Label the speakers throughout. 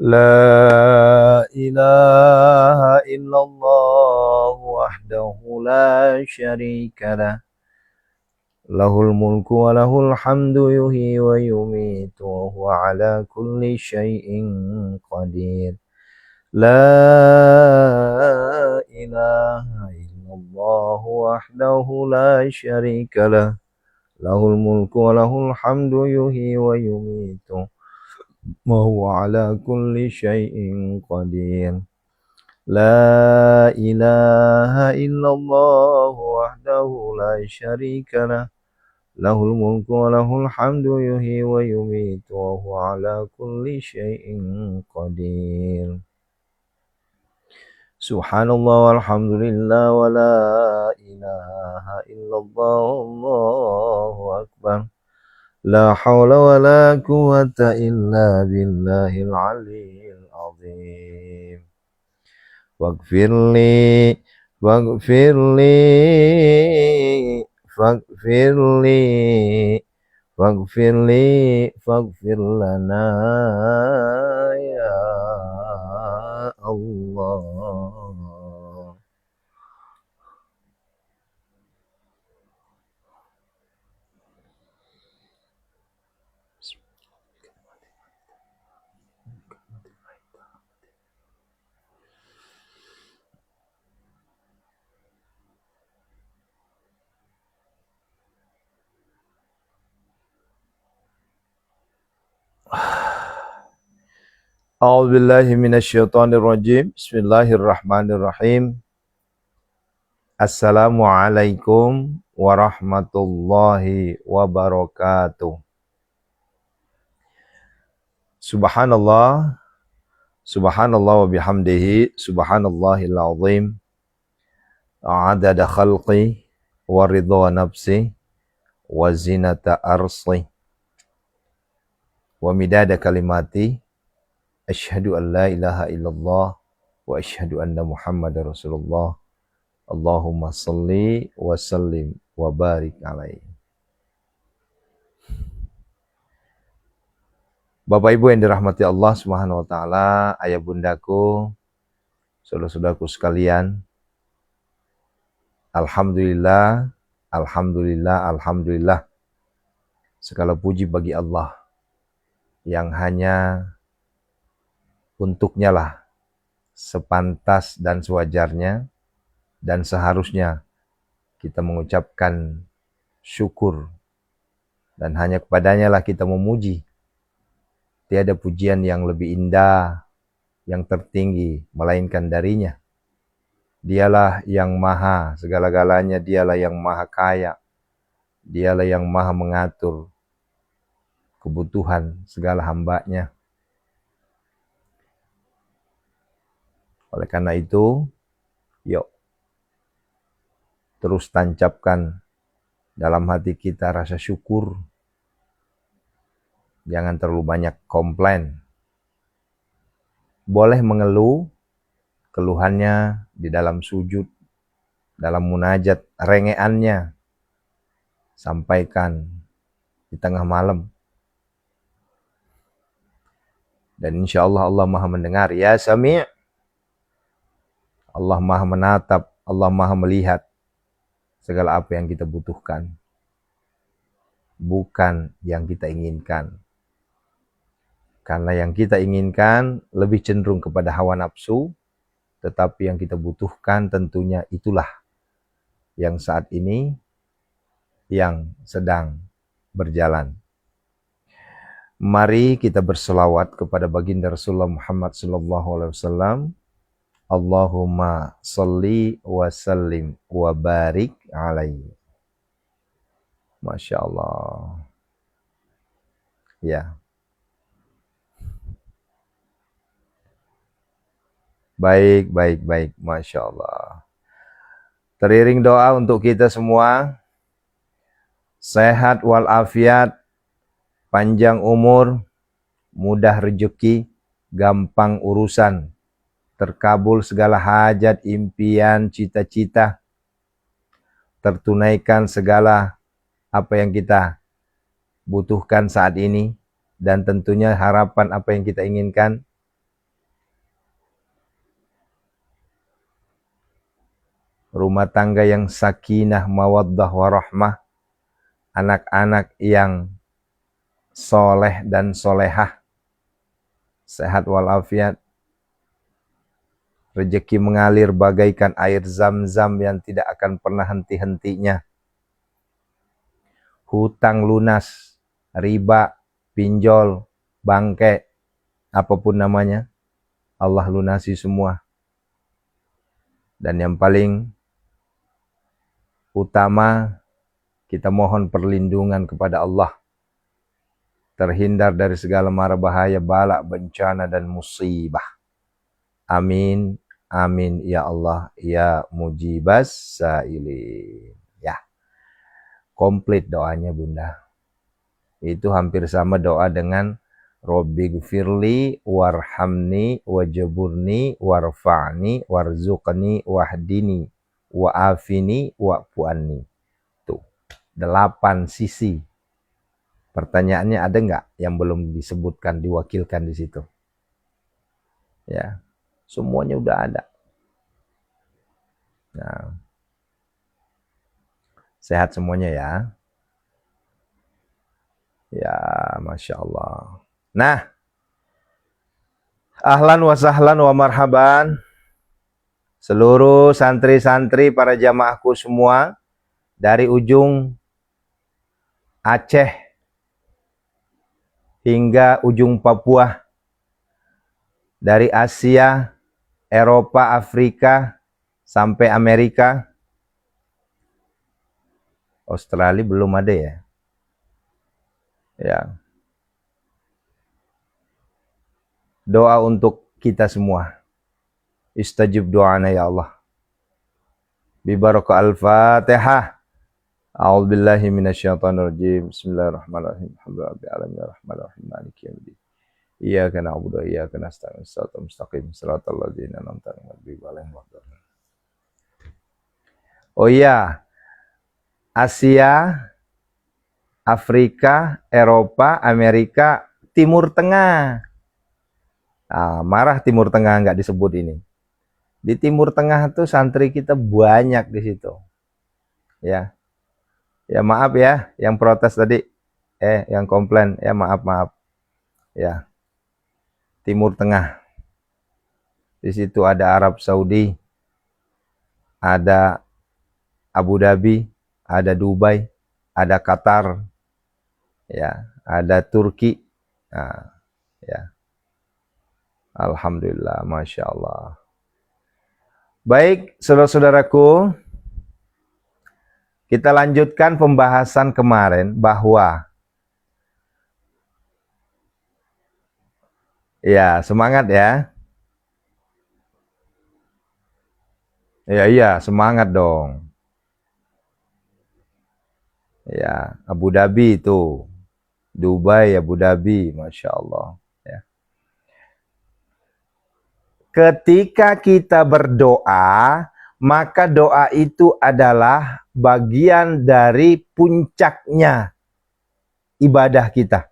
Speaker 1: لا إله إلا الله وحده لا شريك له له الملك وله الحمد يحيي ويميت وهو على كل شيء قدير لا إله إلا الله وحده لا شريك له له الملك وله الحمد يحيي ويميت وهو على كل شيء قدير لا إله إلا الله وحده لا شريك له له الملك وله الحمد يحيي ويميت وهو على كل شيء قدير سبحان الله والحمد لله ولا إله إلا الله والله أكبر لا حول ولا قوة إلا بالله العلي العظيم واغفر لي واغفر لي فاغفر لي واغفر لي فاغفر لنا يا الله. A'udzubillahi minasyaitonirrajim. Bismillahirrahmanirrahim. Assalamualaikum warahmatullahi wabarakatuh. Subhanallah, subhanallah wa bihamdihi, subhanallahil azim. Adada khalqi wa ridha nafsi wa zinata arsi wa midada kalimati. Asyhadu an la ilaha illallah wa asyhadu anna Muhammadar Rasulullah. Allahumma salli wa sallim wa barik alaihi. Bapak Ibu yang dirahmati Allah Subhanahu wa taala, ayah bundaku, saudara-saudaraku sekalian. Alhamdulillah, alhamdulillah, alhamdulillah. Segala puji bagi Allah yang hanya untuknya lah sepantas dan sewajarnya dan seharusnya kita mengucapkan syukur, dan hanya kepadanya lah kita memuji. Tiada pujian yang lebih indah, yang tertinggi melainkan darinya. Dialah yang maha segala-galanya, dialah yang maha kaya, dialah yang maha mengatur kebutuhan segala hambanya. Oleh karena itu, yuk terus tancapkan dalam hati kita rasa syukur. Jangan terlalu banyak komplain. Boleh mengeluh, keluhannya di dalam sujud, dalam munajat, rengeannya sampaikan di tengah malam. Dan insya Allah Allah maha mendengar. Ya Sami'. Allah maha menatap, Allah maha melihat segala apa yang kita butuhkan, bukan yang kita inginkan. Karena yang kita inginkan lebih cenderung kepada hawa nafsu, tetapi yang kita butuhkan tentunya itulah yang saat ini yang sedang berjalan. Mari kita berselawat kepada baginda Rasulullah Muhammad SAW. Allahumma salli wa sallim wa barik alaihi. Masya Allah. Ya. Baik. Masya Allah. Teriring doa untuk kita semua. Sehat walafiat, panjang umur, mudah rezeki, gampang urusan, terkabul segala hajat, impian, cita-cita, tertunaikan segala apa yang kita butuhkan saat ini, dan tentunya harapan apa yang kita inginkan, rumah tangga yang sakinah, mawaddah, warahmah, anak-anak yang soleh dan solehah, sehat walafiat, rezeki mengalir bagaikan air zam-zam yang tidak akan pernah henti-hentinya, hutang lunas, riba, pinjol, bangke, apapun namanya, Allah lunasi semua. Dan yang paling utama, kita mohon perlindungan kepada Allah, terhindar dari segala mara bahaya, bala, bencana, dan musibah. Amin, amin, ya Allah, ya mujibas sailin. Ya, komplit doanya Bunda. Itu hampir sama doa dengan Robbighfirli warhamni wajaburni warfa'ni warzuqni wahdini wa'afini wa'fu'anni. Tuh, 8 sisi. Pertanyaannya ada nggak yang belum disebutkan, diwakilkan di situ? Ya, semuanya udah ada. Nah, sehat semuanya ya. Ya, Masya Allah. Nah, ahlan wa sahlan wa marhaban. Seluruh santri-santri, para jamaahku semua, dari ujung Aceh hingga ujung Papua, dari Asia, Eropa, Afrika, sampai Amerika. Australia belum ada ya. Ya. Doa untuk kita semua. Istajib doana ya Allah. Bibaraka al-Fatihah. A'udzubillahi minasyaitonirrajim. Bismillahirrahmanirrahim. Alhamdulillahi alamin arrahmanirrahim maliki yaumiddin. Iyyaka na'budu wa iyyaka nasta'in. Shiratal mustaqim. Shiratal ladzina an'amta 'alaihim. Oh iya. Asia, Afrika, Eropa, Amerika, Timur Tengah. Nah, marah Timur Tengah nggak disebut ini. Di Timur Tengah tuh santri kita banyak di situ. Ya. Ya maaf ya, yang protes tadi, yang komplain, ya maaf. Ya. Timur Tengah. Di situ ada Arab Saudi, ada Abu Dhabi, ada Dubai, ada Qatar, ya, ada Turki. Nah, ya. Alhamdulillah, Masya Allah. Baik, saudara-saudaraku, kita lanjutkan pembahasan kemarin bahwa, ya, semangat ya. Iya, semangat dong. Ya, Abu Dhabi itu. Dubai, Abu Dhabi, Masya Allah. Ketika kita berdoa, maka doa itu adalah bagian dari puncaknya ibadah kita.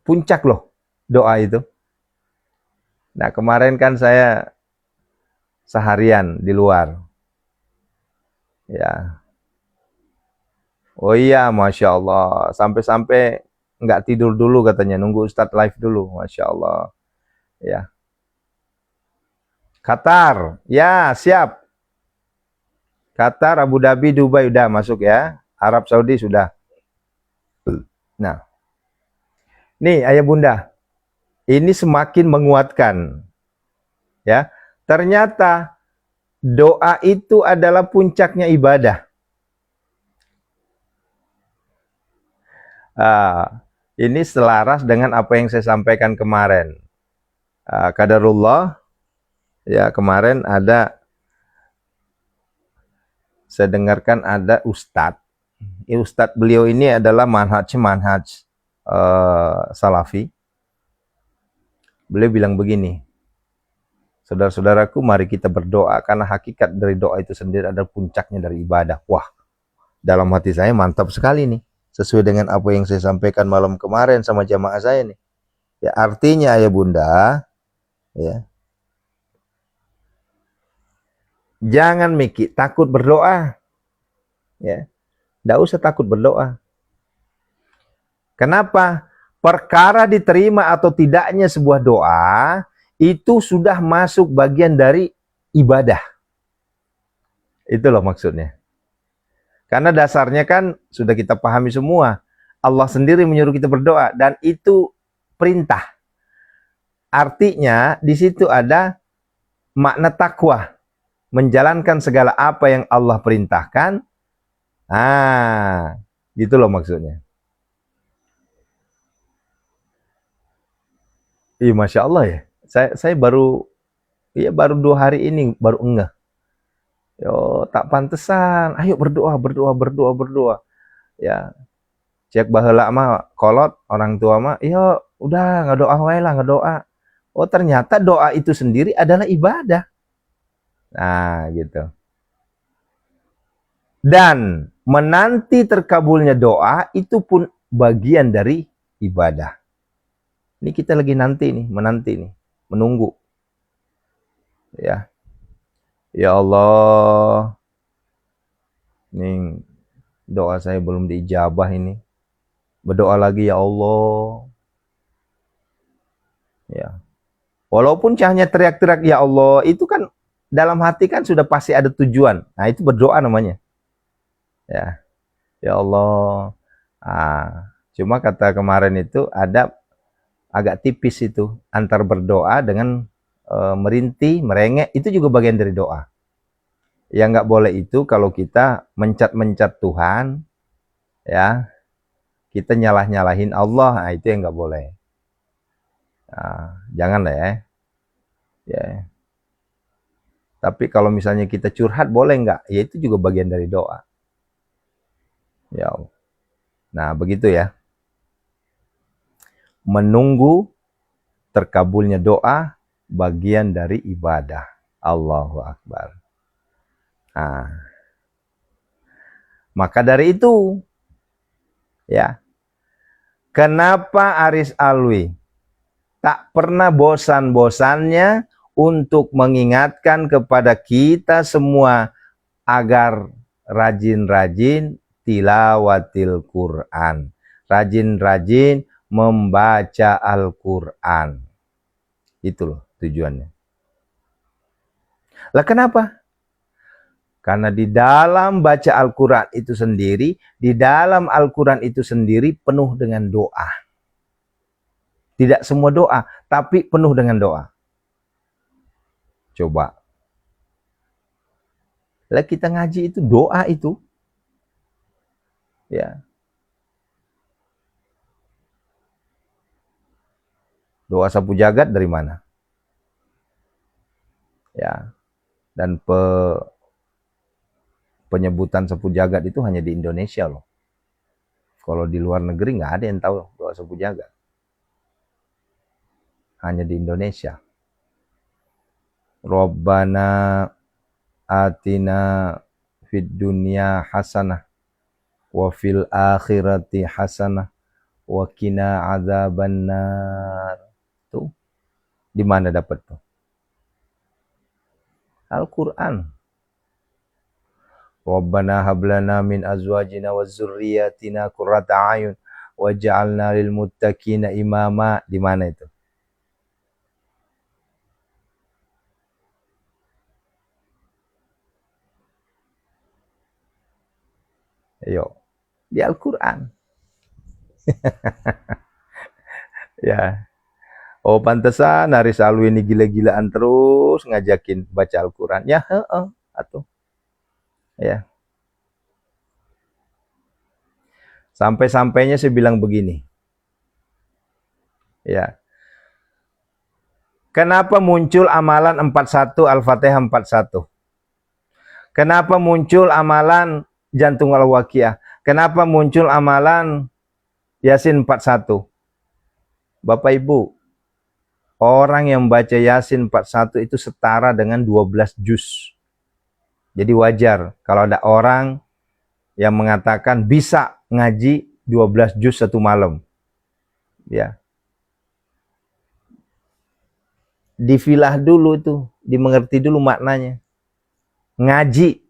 Speaker 1: Puncak loh doa itu. Nah, kemarin kan saya seharian di luar. Ya. Oh iya, Masya Allah. Sampai-sampai nggak tidur dulu katanya, nunggu Ustadz live dulu. Masya Allah. Ya. Qatar, ya siap. Qatar, Abu Dhabi, Dubai udah masuk ya. Arab Saudi sudah. Nah, nih ayah bunda, ini semakin menguatkan. Ya, ternyata doa itu adalah puncaknya ibadah. Ini selaras dengan apa yang saya sampaikan kemarin. Qadarullah. Ya, kemarin saya dengarkan ada ustadz. Ustadz beliau ini adalah manhaj salafi. Beliau bilang begini, saudara-saudaraku, mari kita berdoa, karena hakikat dari doa itu sendiri adalah puncaknya dari ibadah. Wah, dalam hati saya mantap sekali nih, sesuai dengan apa yang saya sampaikan malam kemarin sama jamaah saya nih. Ya, artinya ayah bunda, ya, Jangan mikir takut berdoa. Ya, tidak usah takut berdoa. Kenapa? Perkara diterima atau tidaknya sebuah doa itu sudah masuk bagian dari ibadah. Itu loh maksudnya. Karena dasarnya kan sudah kita pahami semua. Allah sendiri menyuruh kita berdoa dan itu perintah. Artinya di situ ada makna takwa, menjalankan segala apa yang Allah perintahkan. Gitu loh maksudnya. Iya, Masya Allah ya. Saya baru 2 hari ini baru ngeh. Yo, tak pantesan. Ayo berdoa, berdoa, berdoa, berdoa. Ya, cek baheula mah kolot orang tua mah, iya udah nggak doa wae lah, nggak doa. Oh, ternyata doa itu sendiri adalah ibadah. Nah, gitu. Dan menanti terkabulnya doa itu pun bagian dari ibadah. Ini kita lagi nanti nih, menanti nih, menunggu. Ya. Ya Allah, nih doa saya belum diijabah ini. Berdoa lagi ya Allah. Ya. Walaupun hanya teriak-teriak ya Allah, itu kan dalam hati kan sudah pasti ada tujuan. Nah, itu berdoa namanya. Ya. Ya Allah. Cuma kata kemarin itu ada agak tipis itu antar berdoa dengan merintih, merengek, itu juga bagian dari doa. Yang nggak boleh itu kalau kita mencat-mencat Tuhan, ya, kita nyalah-nyalahin Allah, nah itu yang nggak boleh. Jangan lah ya. Ya. Tapi kalau misalnya kita curhat boleh nggak? Ya itu juga bagian dari doa. Ya. Nah begitu ya. Menunggu terkabulnya doa bagian dari ibadah. Allahu Akbar. Maka dari itu, ya, kenapa Aris Alwi tak pernah bosan-bosannya untuk mengingatkan kepada kita semua agar rajin-rajin tilawatil Quran, rajin-rajin membaca Al-Quran. Itu loh tujuannya. Lah kenapa? Karena di dalam baca Al-Quran itu sendiri, di dalam Al-Quran itu sendiri penuh dengan doa. Tidak semua doa, tapi penuh dengan doa. Coba. Lah kita ngaji itu doa itu. Ya. Doa sapu jagat dari mana? Ya. Dan penyebutan sapu jagat itu hanya di Indonesia loh. Kalau di luar negeri nggak ada yang tahu doa sapu jagat. Hanya di Indonesia. Rabbana atina fid dunya hasanah wa fil akhirati hasanah wa qina adzabannar. Tuh. Di mana dapat tuh? Al-Qur'an. Rabbana hablana min azwajina wa dzurriyyatina qurrata a'yun waj'alna lil muttaqina imama. Di mana itu? Ayo, di Al-Qur'an. Ya. Oh, pantesan Haris Alwi ini gila-gilaan terus ngajakin baca Al-Qur'an. Ya, heeh, atuh. Ya. Sampai-sampainya saya bilang begini. Ya. Kenapa muncul amalan 41 Al-Fatihah 41? Kenapa muncul amalan jantung al-waqiah? Kenapa muncul amalan Yasin 41? Bapak Ibu, orang yang baca Yasin 41 itu setara dengan 12 juz. Jadi wajar kalau ada orang yang mengatakan bisa ngaji 12 juz satu malam. Ya. Difilah dulu itu, dimengerti dulu maknanya. ngaji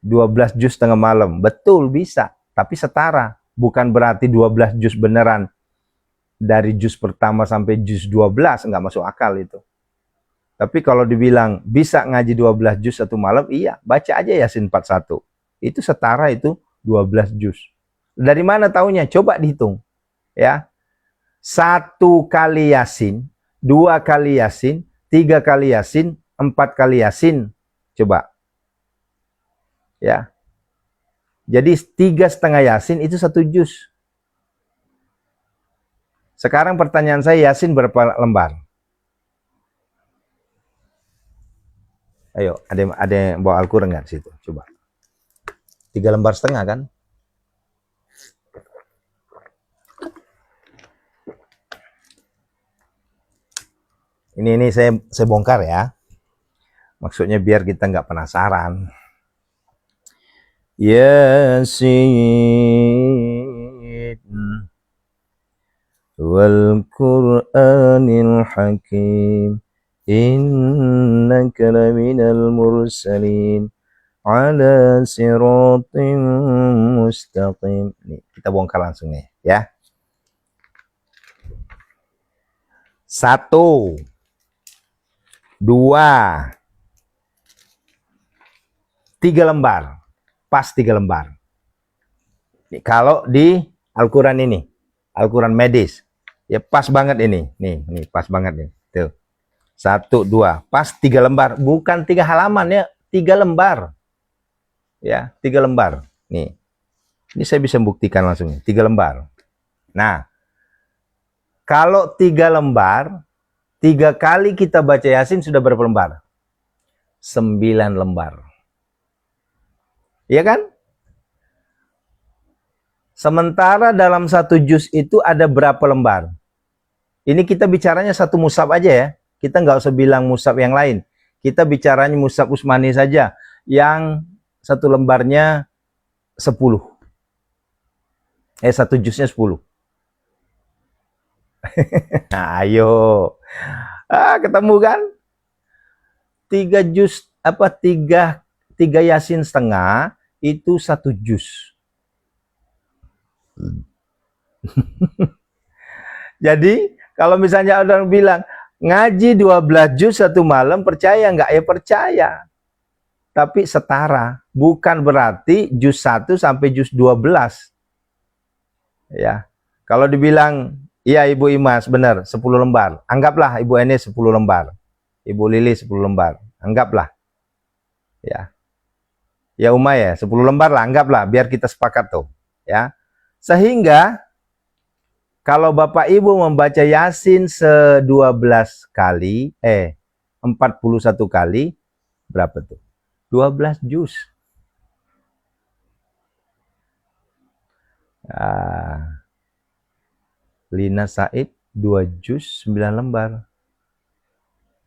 Speaker 1: 12 juz tengah malam. Betul, bisa. Tapi setara. Bukan berarti 12 juz beneran. Dari juz pertama sampai juz 12, nggak masuk akal itu. Tapi kalau dibilang bisa ngaji 12 juz satu malam, iya. Baca aja Yasin 41. Itu setara itu 12 juz. Dari mana taunya? Coba dihitung. Ya. 1 kali Yasin, 2 kali Yasin, 3 kali Yasin, 4 kali Yasin. Coba. Ya. Jadi 3,5 Yasin itu 1 juz. Sekarang pertanyaan saya, Yasin berapa lembar? Ayo, ada yang bawa Al-Quran nggak situ? Coba. 3,5 lembar kan? Ini saya bongkar ya. Maksudnya biar kita nggak penasaran. Yasin wal Qur'anil Hakim innaka laminal mursalin ala siratim mustaqim. Nih, kita bongkar langsung nih ya. 1, 2, 3 lembar. Pas 3 lembar. Nih, kalau di Al-Quran ini, Al-Quran medis, ya pas banget ini. Nih pas banget nih. Tuh. 1, 2, pas 3 lembar. Bukan 3 halaman ya, 3 lembar. Ya, 3 lembar. Nih. Ini saya bisa buktikan langsung. 3 lembar. Nah, kalau 3 lembar, 3 kali kita baca Yasin sudah berapa lembar? 9 lembar. Iya kan? Sementara dalam 1 juz itu ada berapa lembar? Ini kita bicaranya 1 mushaf aja ya. Kita nggak usah bilang mushaf yang lain. Kita bicaranya mushaf Utsmani saja. Yang 1 lembarnya 10. 1 juznya 10. Nah, ayo. Ketemu kan? 3 juz, 3 Yasin setengah itu 1 juz. Jadi kalau misalnya orang bilang ngaji 12 juz satu malam, percaya nggak? Ya percaya. Tapi setara. Bukan berarti juz 1 sampai juz 12. Ya. Kalau dibilang, iya Ibu Imas, benar, 10 lembar. Anggaplah Ibu Eni 10 lembar. Ibu Lili 10 lembar. Anggaplah. Ya. Ya Umay ya, 10 lembar lah, anggaplah, biar kita sepakat tuh. Ya. Sehingga kalau Bapak Ibu membaca Yasin 12 kali, 41 kali, berapa tuh? 12 juz. Lina Said 2 juz 9 lembar.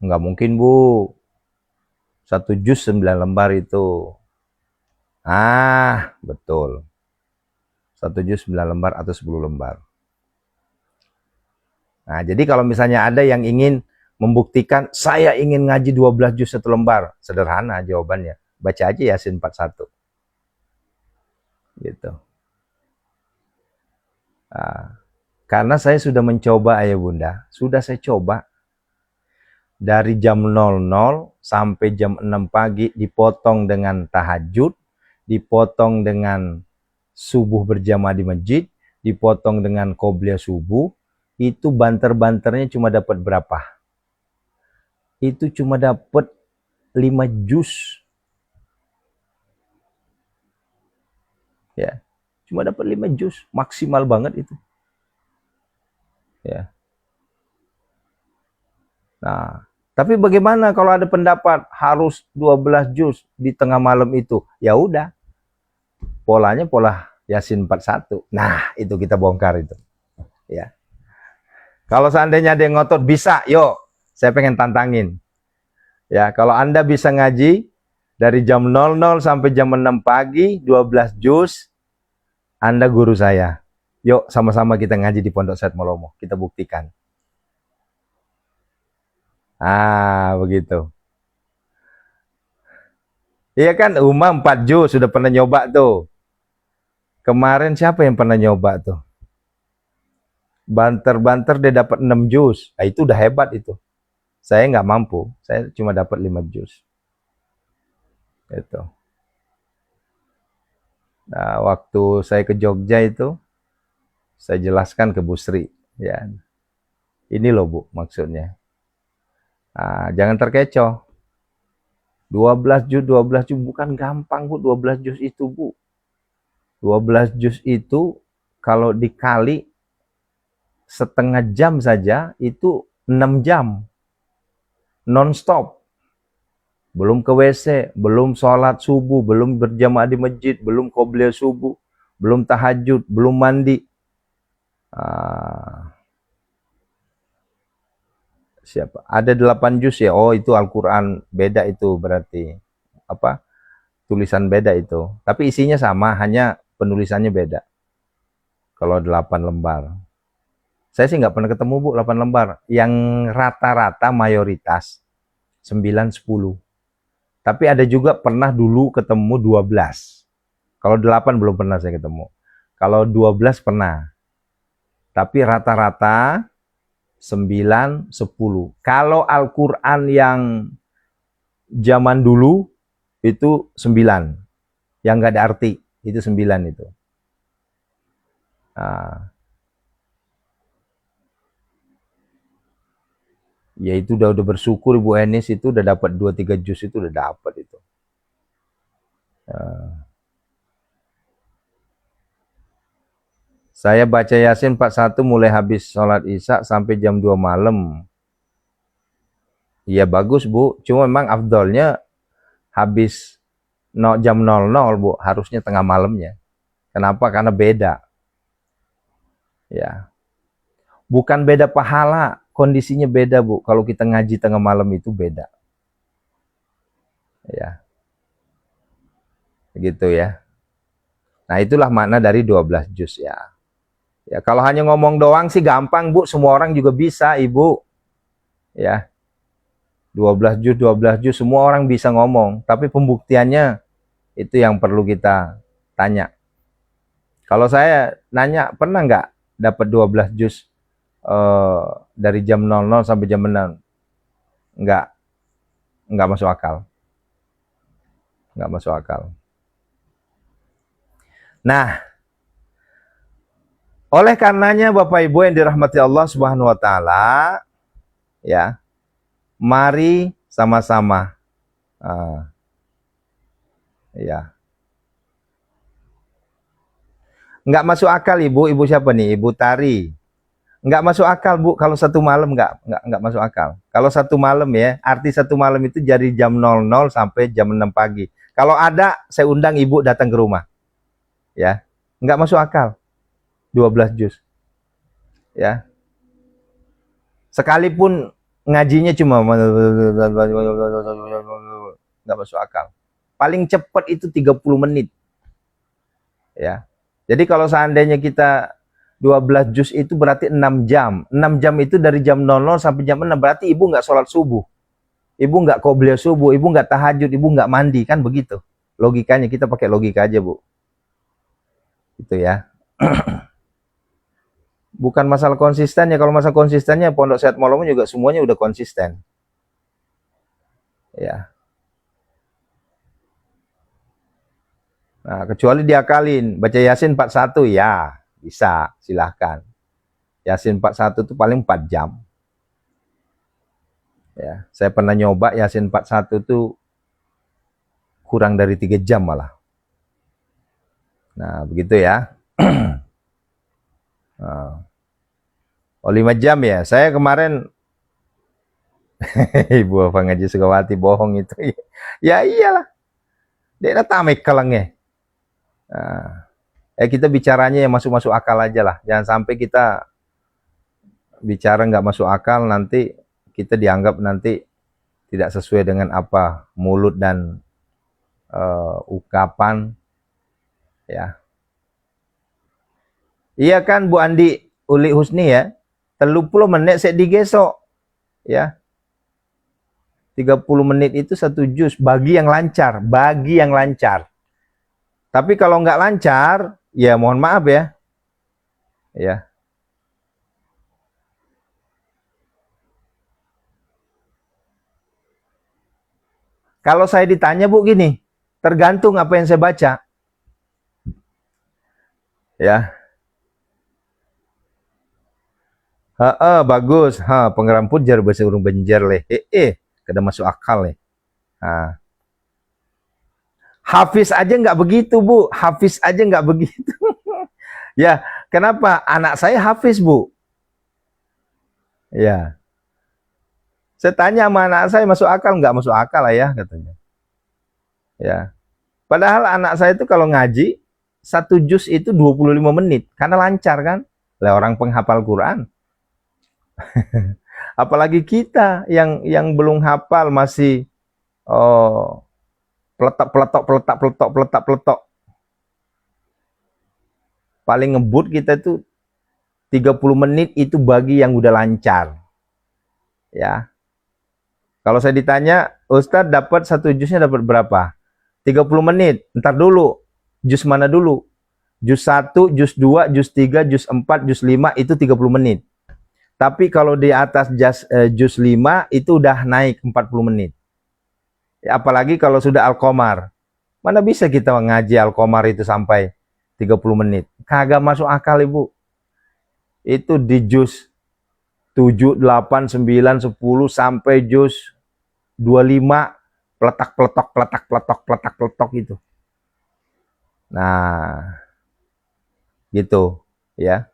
Speaker 1: Enggak mungkin, Bu. 1 juz 9 lembar itu. Betul. 1 juz 9 lembar atau 10 lembar. Nah, jadi kalau misalnya ada yang ingin membuktikan, saya ingin ngaji 12 juz 1 lembar. Sederhana jawabannya. Baca aja Yasin 41. Gitu. Karena saya sudah mencoba, Ayah Bunda. Sudah saya coba. Dari jam 00 sampai jam 6 pagi dipotong dengan tahajud, dipotong dengan subuh berjamaah di masjid, dipotong dengan qobliyah subuh, itu banter-banternya cuma dapat berapa? Itu cuma dapat 5 juz. Ya, cuma dapat 5 juz, maksimal banget itu. Ya. Nah, tapi bagaimana kalau ada pendapat harus 12 juz di tengah malam itu? Ya udah. Polanya pola Yasin 41. Nah, itu kita bongkar itu. Ya. Kalau seandainya ada yang ngotot, bisa, yuk. Saya pengen tantangin. Ya, kalau Anda bisa ngaji dari jam 00 sampai jam 6 pagi, 12 juz, Anda guru saya. Yuk, sama-sama kita ngaji di Pondok Said Malomo. Kita buktikan. Begitu. Iya kan, Uma 4 juz sudah pernah nyoba tuh. Kemarin siapa yang pernah nyoba tuh? Banter-banter dia dapat 6 juz. Nah, itu udah hebat itu. Saya nggak mampu, saya cuma dapat 5 juz. Itu. Nah, waktu saya ke Jogja itu, saya jelaskan ke Bu Sri, ya. Ini loh Bu, maksudnya. Nah, jangan terkecoh. 12 juz bukan gampang Bu, 12 juz itu Bu. 12 juz itu kalau dikali setengah jam saja itu 6 jam. Non-stop. Belum ke WC, belum sholat subuh, belum berjamaah di masjid, belum qobliyah subuh, belum tahajud, belum mandi. Siapa? Ada 8 juz ya. Oh, itu Al-Qur'an beda itu berarti. Apa? Tulisan beda itu. Tapi isinya sama, hanya penulisannya beda. Kalau 8 lembar. Saya sih nggak pernah ketemu Bu 8 lembar. Yang rata-rata mayoritas 9, 10. Tapi ada juga pernah dulu ketemu 12. Kalau 8 belum pernah saya ketemu. Kalau 12 pernah. Tapi rata-rata 9, 10. Kalau Al-Quran yang zaman dulu itu 9. Yang nggak ada arti. Itu 9 itu. Nah, ya itu udah bersyukur Ibu Enis itu udah dapat 2-3 juz itu udah dapat itu. Saya baca Yasin 41 mulai habis sholat Isya sampai jam 2 malam. Iya bagus Bu, cuma memang afdolnya habis jam 00 Bu, harusnya tengah malamnya. Kenapa? Karena beda. Ya. Bukan beda pahala, kondisinya beda Bu. Kalau kita ngaji tengah malam itu beda. Ya. Begitu ya. Nah, itulah makna dari 12 juz ya. Ya, kalau hanya ngomong doang sih gampang Bu, semua orang juga bisa Ibu. Ya. 12 juz, semua orang bisa ngomong. Tapi pembuktiannya itu yang perlu kita tanya. Kalau saya nanya, pernah nggak dapat 12 juz dari jam 00 sampai jam 6? Nggak masuk akal. Nggak masuk akal. Nah, oleh karenanya Bapak Ibu yang dirahmati Allah Subhanahu wa taala, ya. Mari sama-sama ya. Nggak masuk akal Ibu siapa nih? Ibu Tari. Nggak masuk akal Bu, kalau satu malam nggak masuk akal. Kalau satu malam ya, arti satu malam itu dari jam 00 sampai jam 6 pagi. Kalau ada, saya undang Ibu datang ke rumah. Ya, nggak masuk akal. 12 juz. Ya. Sekalipun ngajinya cuma nggak masuk akal. Paling cepat itu 30 menit. Ya. Jadi kalau seandainya kita 12 juz itu berarti 6 jam. 6 jam itu dari jam 00 sampai jam 6. Berarti Ibu nggak sholat subuh. Ibu nggak qobliyah subuh. Ibu nggak tahajud. Ibu nggak mandi. Kan begitu. Logikanya kita pakai logika aja Bu. Itu ya. Bukan masalah konsistennya. Kalau masalah konsistennya Pondok Sehat Molomo juga semuanya udah konsisten. Ya. Nah, kecuali diakalin. Baca Yasin 41 ya. Bisa, silahkan. Yasin 41 itu paling 4 jam. Ya, saya pernah nyoba Yasin 41 itu kurang dari 3 jam malah. Nah, begitu ya. Oh, 5 jam ya. Saya kemarin Ibu apa ngaji Sukawati bohong itu. Ya iyalah. Dia tamek kalangnya. Nah, kita bicaranya yang masuk-masuk akal aja lah. Jangan sampai kita bicara nggak masuk akal, nanti kita dianggap nanti tidak sesuai dengan apa mulut dan ukapan. Ya. Iya kan Bu Andi Uli Husni ya. 30 menit saya digesok. Ya. 30 menit itu 1 juz bagi yang lancar, bagi yang lancar. Tapi kalau nggak lancar, ya mohon maaf ya. Ya. Kalau saya ditanya Bu gini, tergantung apa yang saya baca. Ya. Bagus. Pengeram pujar bahasa urung benjer leh. Kada masuk akal leh. Hafiz aja nggak begitu Bu, Hafiz aja nggak begitu. Ya, kenapa? Anak saya Hafiz Bu. Ya. Saya tanya sama anak saya masuk akal nggak masuk akal lah ya katanya. Ya. Padahal anak saya itu kalau ngaji 1 juz itu 25 menit karena lancar kan. Lah orang penghafal Quran. Apalagi kita yang belum hafal masih peletok. Paling ngebut kita itu 30 menit itu bagi yang udah lancar. Ya. Kalau saya ditanya, Ustadz dapat 1 juznya dapat berapa? 30 menit. Ntar dulu. Juz mana dulu? Juz 1, juz 2, juz 3, juz 4, juz 5 itu 30 menit. Tapi kalau di atas juz 5 itu udah naik 40 menit. Ya, apalagi kalau sudah Al-Qamar. Mana bisa kita ngaji Al-Qamar itu sampai 30 menit? Kagak masuk akal Ibu. Itu di juz 7, 8, 9, 10 sampai juz 25 peletak-peletok gitu. Nah, gitu ya.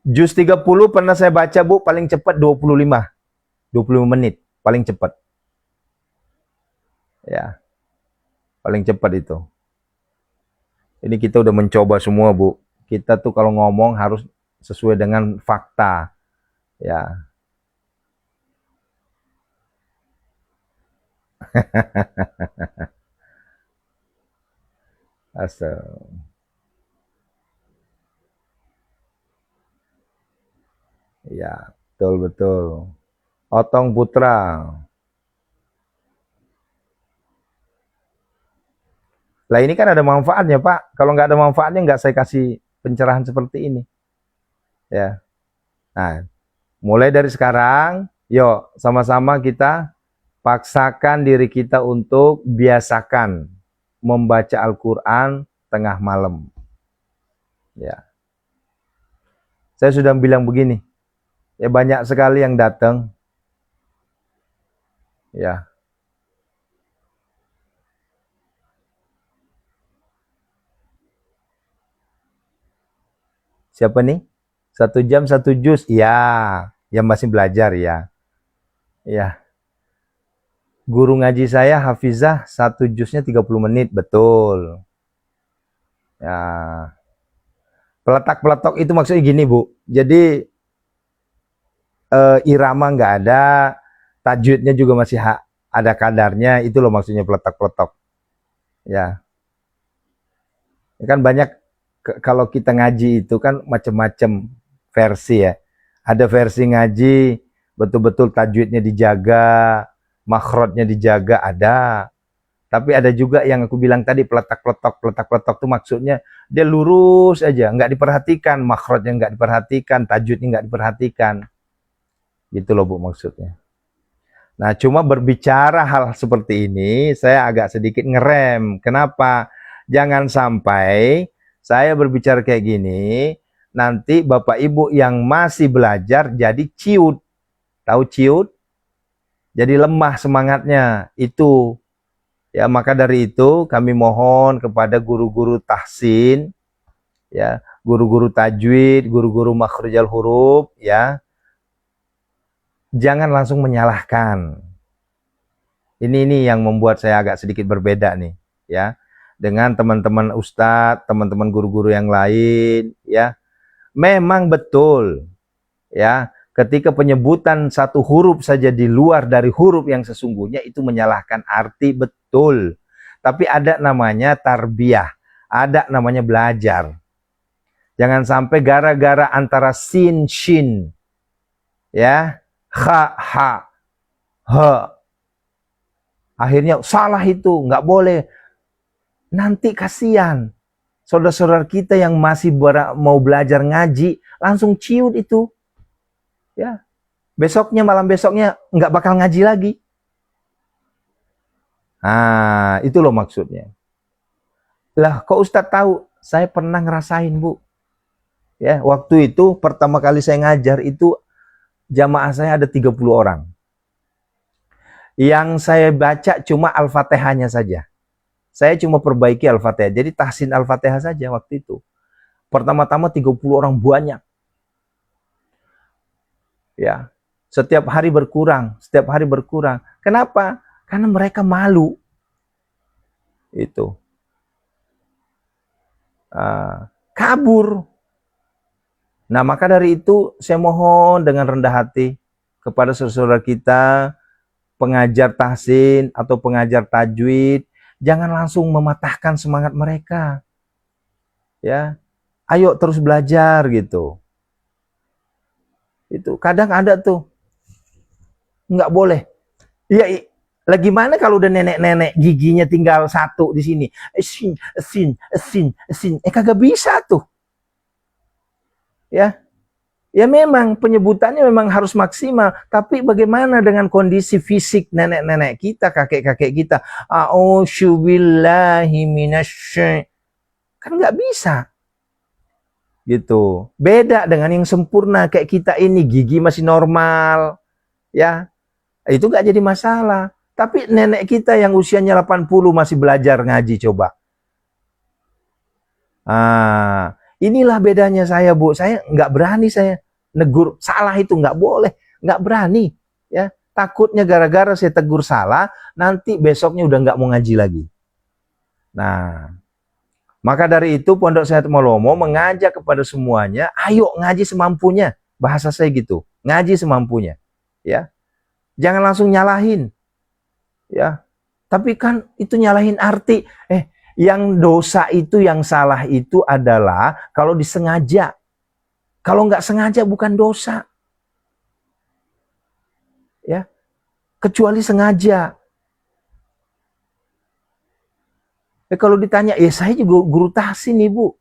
Speaker 1: Juz 30 pernah saya baca Bu, paling cepat 25 menit, paling cepat. Ya. Paling cepat itu. Ini kita udah mencoba semua Bu. Kita tuh kalau ngomong harus sesuai dengan fakta. Ya. Asal. Ya, betul. Otong Putra. Lah ini kan ada manfaatnya Pak. Kalau nggak ada manfaatnya nggak saya kasih pencerahan seperti ini. Ya. Nah, mulai dari sekarang, yuk sama-sama kita paksakan diri kita untuk biasakan membaca Al-Quran tengah malam. Ya. Saya sudah bilang begini, ya banyak sekali yang datang. Ya. Siapa nih? 1 jam 1 juz. Ya, yang masih belajar ya. Ya. Guru ngaji saya Hafizah 1 juznya 30 menit, betul. Ya. Peletak-peletok itu maksudnya gini Bu. Jadi irama nggak ada, tajwidnya juga masih ada kadarnya, itu loh maksudnya peletak-peletok. Ya. Kan banyak kalau kita ngaji itu kan macam-macam versi ya. Ada versi ngaji betul-betul tajwidnya dijaga, makhrajnya dijaga, ada. Tapi ada juga yang aku bilang tadi peletak-peletok itu maksudnya dia lurus aja, nggak diperhatikan, makhrajnya nggak diperhatikan, tajwidnya nggak diperhatikan. Gitu loh Bu maksudnya. Nah, cuma berbicara hal seperti ini, saya agak sedikit ngerem. Kenapa? Jangan sampai saya berbicara kayak gini, nanti Bapak Ibu yang masih belajar jadi ciut. Tahu ciut? Jadi lemah semangatnya. Itu. Ya, maka dari itu kami mohon kepada guru-guru tahsin, ya, guru-guru tajwid, guru-guru makhrijal huruf, ya. Jangan langsung menyalahkan. Ini yang membuat saya agak sedikit berbeda nih, ya. Dengan teman-teman ustadz, teman-teman guru-guru yang lain, ya. Memang betul, ya. Ketika penyebutan satu huruf saja di luar dari huruf yang sesungguhnya itu menyalahkan arti, betul. Tapi ada namanya tarbiyah, ada namanya belajar. Jangan sampai gara-gara antara sin, shin, ya, ha, ha, he. Akhirnya salah itu, nggak boleh. Nanti kasihan saudara-saudara kita yang masih mau belajar ngaji, langsung ciut itu. Ya, besoknya, malam besoknya nggak bakal ngaji lagi. Nah, itu loh maksudnya. Lah, kok Ustadz tahu? Saya pernah ngerasain, Bu. Ya, waktu itu pertama kali saya ngajar itu jamaah saya ada 30 orang. Yang saya baca cuma Al-Fatihahnya saja. Saya cuma perbaiki Al-Fatihah. Jadi tahsin Al-Fatihah saja waktu itu. Pertama-tama 30 orang banyak. Ya. Setiap hari berkurang, setiap hari berkurang. Kenapa? Karena mereka malu. Itu. Kabur. Nah, maka dari itu saya mohon dengan rendah hati kepada saudara kita, pengajar tahsin atau pengajar tajwid, jangan langsung mematahkan semangat mereka. Ya. Ayo terus belajar gitu. Itu kadang ada tuh nggak boleh. Iya, lagi mana kalau udah nenek-nenek giginya tinggal satu di sini. Sin. Kagak bisa tuh. Ya. Ya memang penyebutannya memang harus maksimal, tapi bagaimana dengan kondisi fisik nenek-nenek kita, kakek-kakek kita? A'udzubillahi minasy. Kan nggak bisa. Gitu. Beda dengan yang sempurna kayak kita ini, gigi masih normal. Ya. Itu nggak jadi masalah. Tapi nenek kita yang usianya 80 masih belajar ngaji, coba. Inilah bedanya saya, Bu. Saya nggak berani saya negur salah, itu nggak boleh. Nggak berani. Ya. Takutnya gara-gara saya tegur salah, nanti besoknya udah nggak mau ngaji lagi. Nah, maka dari itu Pondok Sehat Malomo mengajak kepada semuanya, ayo ngaji semampunya. Bahasa saya gitu. Ngaji semampunya. Ya. Jangan langsung nyalahin. Ya. Tapi kan itu nyalahin arti. Yang dosa itu, yang salah itu adalah kalau disengaja. Kalau nggak sengaja bukan dosa. Ya. Kecuali sengaja. Kalau ditanya, saya juga guru tahsin, Ibu.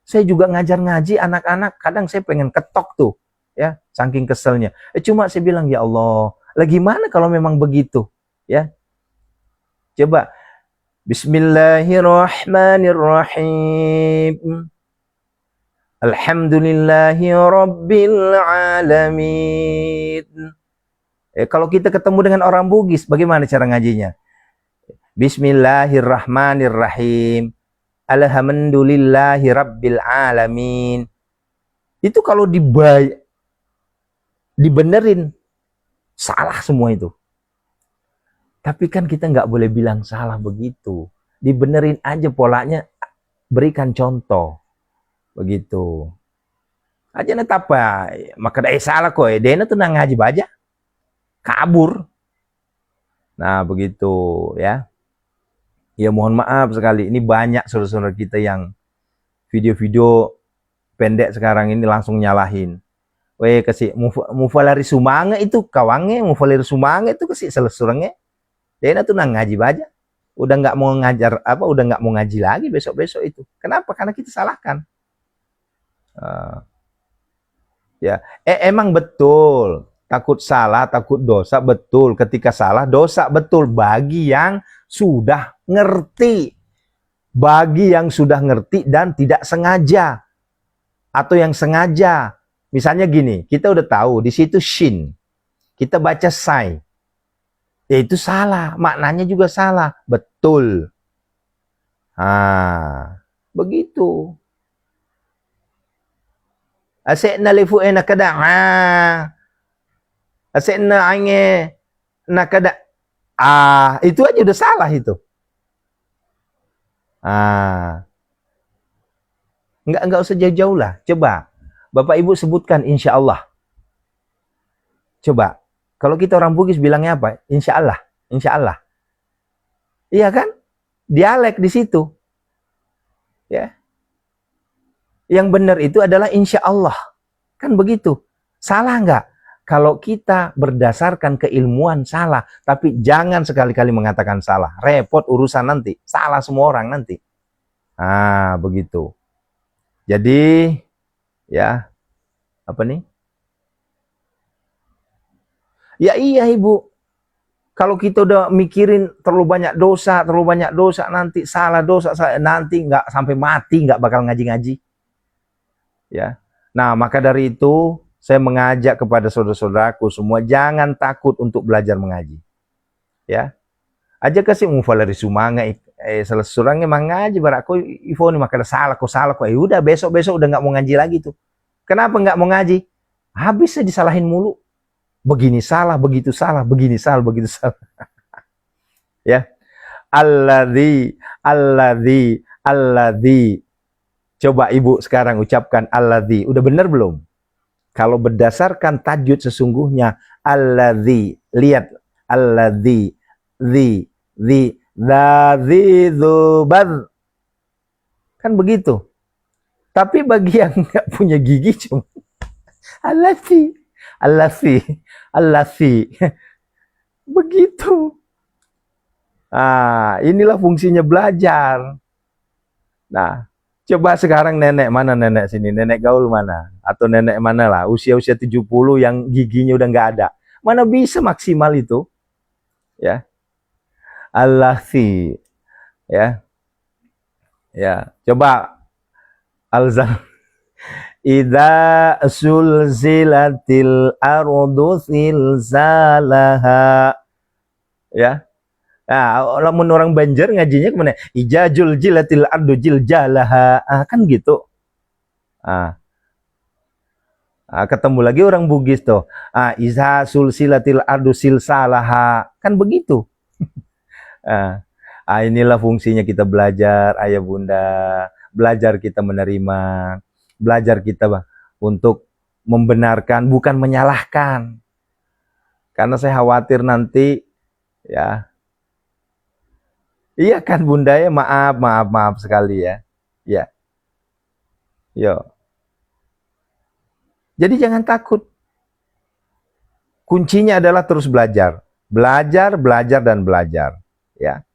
Speaker 1: Saya juga ngajar ngaji anak-anak, kadang saya pengen ketok tuh. Ya, saking keselnya. Cuma saya bilang, ya Allah, lagi mana kalau memang begitu? Ya. Coba. Bismillahirrahmanirrahim. Alhamdulillahi rabbil alamin. Kalau kita ketemu dengan orang Bugis, bagaimana cara ngajinya? Bismillahirrahmanirrahim. Alhamdulillahi rabbil alamin. Itu kalau dibenerin, salah semua itu. Tapi kan kita nggak boleh bilang salah begitu. Dibenerin aja polanya, berikan contoh. Begitu. Aja apa? Maka salah kok. Dena tuh nang ngaji baja. Kabur. Nah, begitu ya. Ya mohon maaf sekali. Ini banyak saudara-saudara kita yang video-video pendek sekarang ini langsung nyalahin. Kasih mufalari sumange itu kawange, mufalari sumange itu kasih selesurangnya. Dena tuh nang ngaji baja. Udah nggak mau ngajar udah nggak mau ngaji lagi besok-besok itu. Kenapa? Karena kita salahkan. Ya, emang betul. Takut salah, takut dosa, betul. Ketika salah, dosa, betul. Bagi yang sudah ngerti. Bagi yang sudah ngerti dan tidak sengaja. Atau yang sengaja. Misalnya gini, kita udah tahu, di situ shin. Kita baca sai. Ya itu salah. Maknanya juga salah. Betul. Begitu. Asekna lifu nakada. Asekna ange nakada. Itu aja udah salah itu. Enggak usah jauh-jauh lah. Coba Bapak Ibu sebutkan insya Allah. Coba. Kalau kita orang Bugis bilangnya apa? Insya Allah. Insya Allah. Iya kan? Dialek di situ. Ya. Yang benar itu adalah insya Allah. Kan begitu. Salah nggak? kalau kita berdasarkan keilmuan salah, tapi jangan sekali-kali mengatakan salah. Repot urusan nanti. Salah semua orang nanti. Ah, begitu. Jadi, ya, apa nih? Ya iya Ibu. Kalau kita udah mikirin terlalu banyak dosa, nanti salah dosa, nanti nggak sampai mati nggak bakal ngaji-ngaji. Ya. Nah, maka dari itu saya mengajak kepada saudara-saudaraku semua jangan takut untuk belajar mengaji. Ya. Aja kasih mufalari sumanga salah surangnya mengaji baraku ifo nih maka salah ko udah besok udah nggak mau ngaji lagi tuh. Kenapa nggak mau ngaji? Habis saya disalahin mulu. Begini salah, begitu salah, begini salah, begitu salah. Ya. Alladzi. Coba Ibu sekarang ucapkan alladzi. Udah benar belum? Kalau berdasarkan tajwid sesungguhnya alladzi. Lihat alladzi, dzubad. Kan begitu. Tapi bagi yang nggak punya gigi cuma alladzi. Begitu. Ah, inilah fungsinya belajar. Nah, coba sekarang nenek mana nenek sini? Nenek gaul mana? Atau nenek mana lah? Usia-usia 70 yang giginya udah nggak ada. Mana bisa maksimal itu? Ya. Allahi. Ya. Ya. Coba Alzal. Idza sulzilatil ardu zilzalaha. Ya. Nah, lamun orang Banjar ngajinya kemana? Ijajul jilatil ardu jiljalaha. Ah, kan gitu. Ah. Ketemu lagi orang Bugis tuh. Iza sulsilatil ardu silsalaha. Kan begitu. Inilah fungsinya kita belajar, ayah bunda. Belajar kita menerima. Belajar kita untuk membenarkan, bukan menyalahkan. Karena saya khawatir nanti, ya. Iya kan bunda ya, maaf sekali ya. Ya. Yo. Jadi jangan takut. Kuncinya adalah terus belajar. Belajar dan belajar. Ya.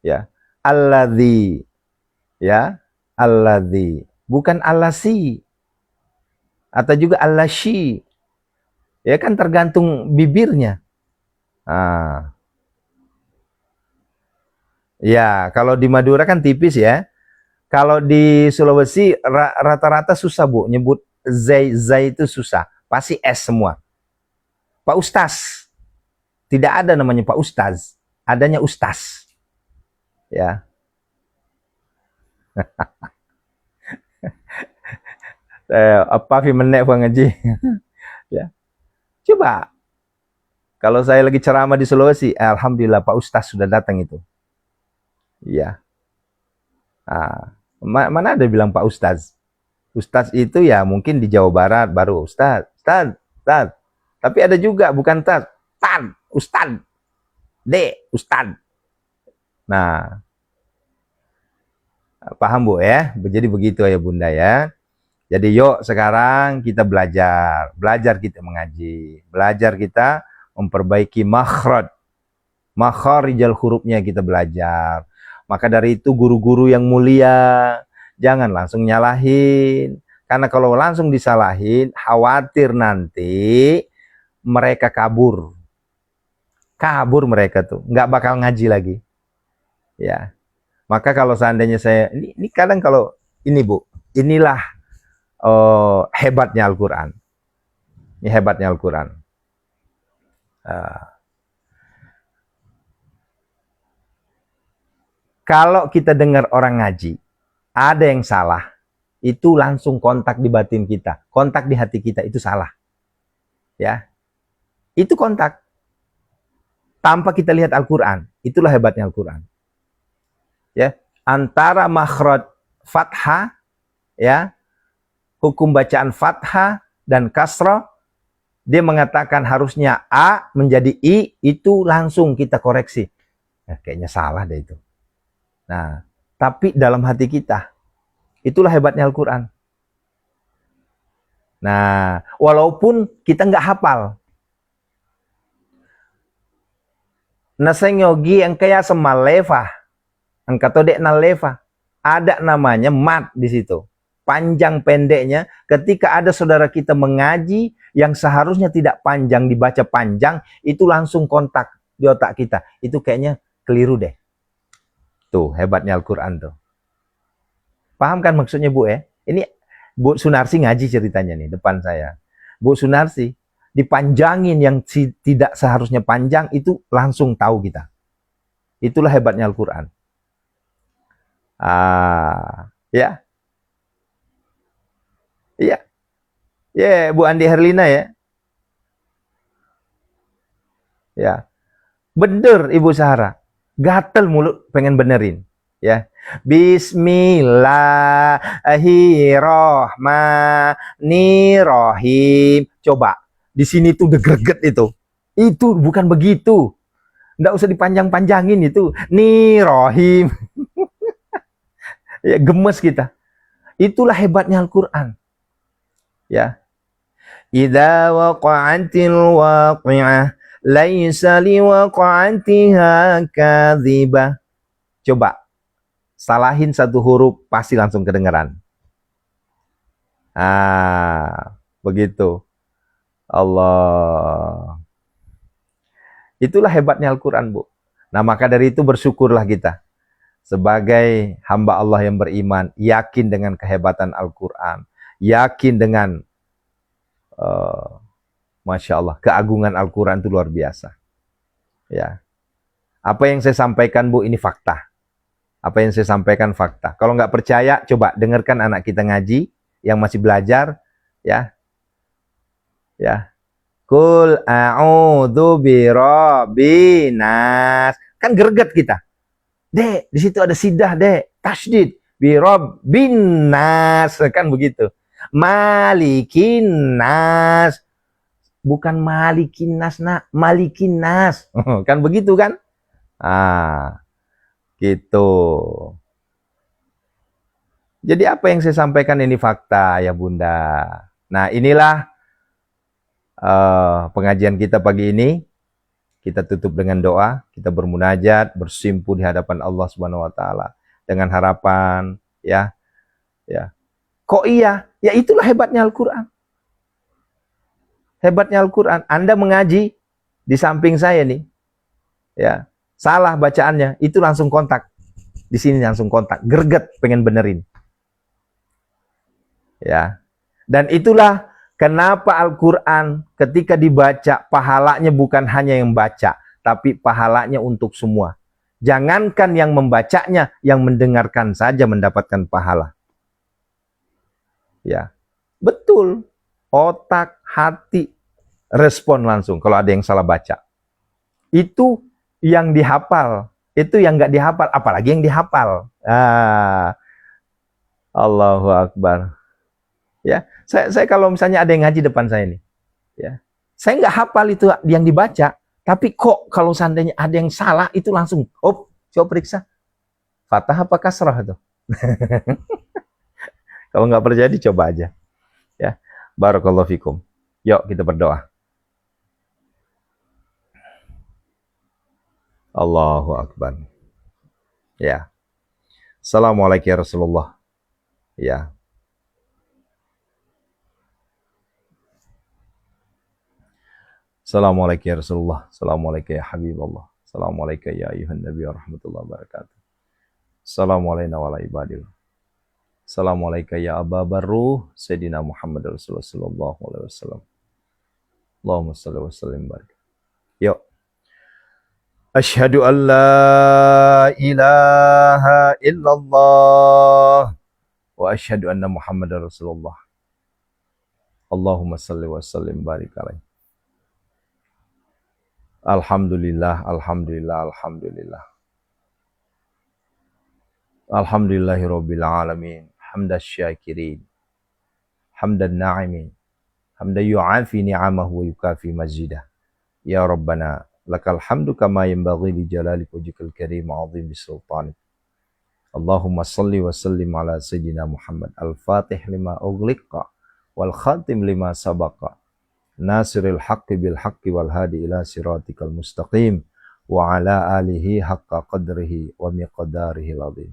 Speaker 1: Ya. Alladzi. Ya. Alladzi. Bukan allasi. Atau juga allashi. Ya kan tergantung bibirnya. Ya, kalau di Madura kan tipis ya. Kalau di Sulawesi rata-rata susah Bu, nyebut zai itu susah. Pasti S semua. Pak Ustaz. Tidak ada namanya Pak Ustaz. Adanya Ustaz. Ya. Apa menek ngaji. Ya. Coba. Kalau saya lagi ceramah di Sulawesi, alhamdulillah Pak Ustaz sudah datang itu. Iya. Mana ada bilang Pak Ustaz. Ustaz itu ya mungkin di Jawa Barat baru Ustaz. Tapi ada juga bukan Ustaz. Ustaz. Ustaz. Nah. Paham Bu ya? Jadi begitu ya Bunda ya. Jadi yuk sekarang kita belajar. Belajar kita mengaji. Belajar kita memperbaiki makhraj. Makharijal hurufnya kita belajar. Maka dari itu guru-guru yang mulia, jangan langsung nyalahin. Karena kalau langsung disalahin, khawatir nanti mereka kabur. Kabur mereka tuh, nggak bakal ngaji lagi. Ya. Maka kalau seandainya saya, ini kadang kalau, ini Bu, inilah hebatnya Al-Quran. Ini hebatnya Al-Quran. Kalau kita dengar orang ngaji, ada yang salah, itu langsung kontak di batin kita, kontak di hati kita, itu salah. Ya, itu kontak. Tanpa kita lihat Al-Quran, itulah hebatnya Al-Quran. Ya, antara makhraj fathah, ya, hukum bacaan fathah dan kasrah, dia mengatakan harusnya A menjadi I, itu langsung kita koreksi. Kayaknya salah deh itu. Nah, tapi dalam hati kita, itulah hebatnya Al-Quran. Nah, walaupun kita nggak hafal. Nasengogi yang kaya semaleva, angka todek naleva, ada namanya mat di situ. Panjang pendeknya, ketika ada saudara kita mengaji yang seharusnya tidak panjang dibaca panjang, itu langsung kontak di otak kita. Itu kayaknya keliru deh. Tuh, hebatnya Al-Quran tuh. Paham kan maksudnya Bu ya? Ini Bu Sunarsi ngaji ceritanya nih depan saya. Bu Sunarsi dipanjangin yang tidak seharusnya panjang itu langsung tahu kita. Itulah hebatnya Al-Quran. Ya. Iya. Ya, Bu Andi Herlina ya. Ya. Bener Ibu Sahara. Gatel mulut pengen benerin. Ya. Bismillahirrohmanirrohim. Coba. Di sini tuh greget itu. Itu bukan begitu. Nggak usah dipanjang-panjangin itu. Nirohim. Ya, gemes kita. Itulah hebatnya Al-Quran. Ya. Idza waqa'atil waqi'ah laisa liwaqa'atiha kadzibah. Coba salahin satu huruf pasti langsung kedengeran. Begitu. Allah. Itulah hebatnya Al-Quran, Bu. Nah, maka dari itu bersyukurlah kita. Sebagai hamba Allah yang beriman, yakin dengan kehebatan Al-Quran. Yakin dengan, Masya Allah, keagungan Al-Quran itu luar biasa. Ya. Apa yang saya sampaikan, Bu, ini fakta. Apa yang saya sampaikan fakta. Kalau nggak percaya, coba dengarkan anak kita ngaji, yang masih belajar, ya. Ya. Kul a'udzu birabbinas. Kan greget kita. Dek, di situ ada sidah, Dek. Tasydid. Birabbinas. Kan begitu. Malikin nas. Bukan malikin nas, nak. Malikin nas. Kan begitu kan? Gitu. Jadi apa yang saya sampaikan ini fakta ya Bunda. Nah, inilah pengajian kita pagi ini. Kita tutup dengan doa, kita bermunajat, bersimpu di hadapan Allah Subhanahu wa taala dengan harapan ya. Kok iya? Ya itulah hebatnya Al-Qur'an. Hebatnya Al-Qur'an. Anda mengaji di samping saya nih. Ya. Salah bacaannya, itu langsung kontak. Di sini langsung kontak, greget pengen benerin. Ya. Dan itulah kenapa Al-Quran ketika dibaca, pahalanya bukan hanya yang baca, tapi pahalanya untuk semua. Jangankan yang membacanya, yang mendengarkan saja mendapatkan pahala. Ya, betul. Otak, hati, respon langsung kalau ada yang salah baca. Itu yang dihafal. Itu yang nggak dihafal, apalagi yang dihafal. Allahu Akbar. Ya, saya kalau misalnya ada yang ngaji depan saya nih, ya, saya nggak hafal itu yang dibaca, tapi kok kalau seandainya ada yang salah itu langsung, coba periksa, fathah apa kasrah itu. Kalau nggak percaya dicoba aja, ya. Barakallahu fikum. Yuk kita berdoa. Allahu Akbar. Ya. Assalamualaikum ya Rasulullah. Ya. Assalamualaikum ya Rasulullah. Assalamualaikum ya Habibullah. Assalamualaikum ya ayuhan Nabi wa rahmatullahi wa barakatuh. Assalamualaikum wa ala ibadillah. Assalamualaikum ya Aba Barruh Sayyidina Muhammad Rasulullah sallallahu alaihi wasallam. Allahumma salli wa sallim barik. Yuk. Asyhadu an la ilaha illallah wa asyhadu anna Muhammadar Rasulullah. Allahumma salli wa sallim barik alaihi. Alhamdulillah, alhamdulillah, alhamdulillah. Alhamdulillahirabbil alamin. Hamdan syakirin. Hamdan na'imin. Hamdan yu'afi ni'amahu wa yukafi mazidah. Ya Rabbana, lakal hamdu kama yanbaghi li jalali wajhikal karim 'azim bisultanik. Allahumma salli wa sallim ala sayyidina Muhammad al-Fatih lima ughliqa wal khatim lima sabaqa nasiril haqqi bil haqqi wal hadi ila siratikal mustaqim wa ala alihi haqqa qadrihi wa miqdarihi al-azim.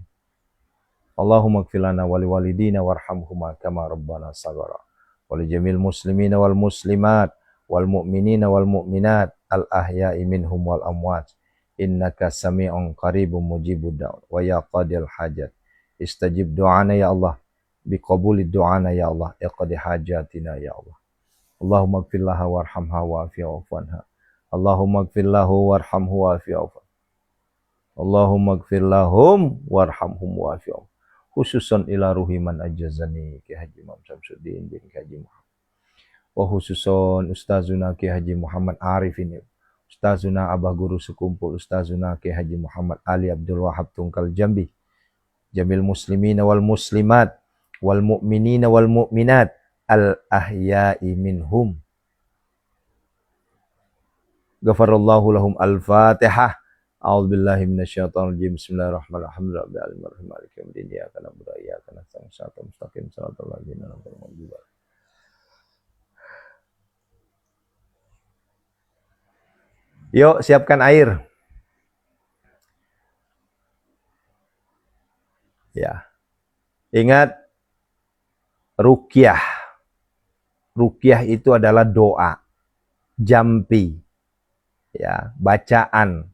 Speaker 1: Allahumma ighfir lana wa liwalidina warhamhuma kama rabbana saghara wa li jamil muslimina wal muslimat wal mu'minina wal mu'minat al ahya'i minhum wal amwat innaka sami'un qaribun mujibud da'wat wa ya qadil hajat istajib du'ana ya Allah biqabulid du'ana ya Allah iqdi hajatina ya Allah. Allahumma ighfir laha warhamha wa'afiha wa'fu anha. Allahumma ighfir lahu warhamhu wa'afiha wa'fu anha. Allahumma ighfir lahum warhamhum wa'afiha. Khususan ila ruhi man ajazani Ki Haji Imam Syamsuddin bin Ki Haji Muhammad. Wa khususan Ustazuna Ki Haji Muhammad Arif ini. Ustazuna Abah Guru Sekumpul Ustazuna Ki Haji Muhammad Ali Abdul Wahab Tungkal Jambi. Jamil muslimina wal muslimat wal mu'minina wal mu'minat al ahya'i minhum. Ghafarallahu lahum. Al-Fatihah. A'udzu billahi minasyaitonir rajim. Bismillahirrahmanirrahim. Rabbil alamin maliki yaumiddin. Iyyaka na'budu wa iyyaka nasta'in. Shiratal mustaqim. Shiratal ladzina an'amta 'alaihim. Yuk, siapkan air. Ya. Ingat ruqyah. Ruqyah itu adalah doa, jampi, ya, bacaan.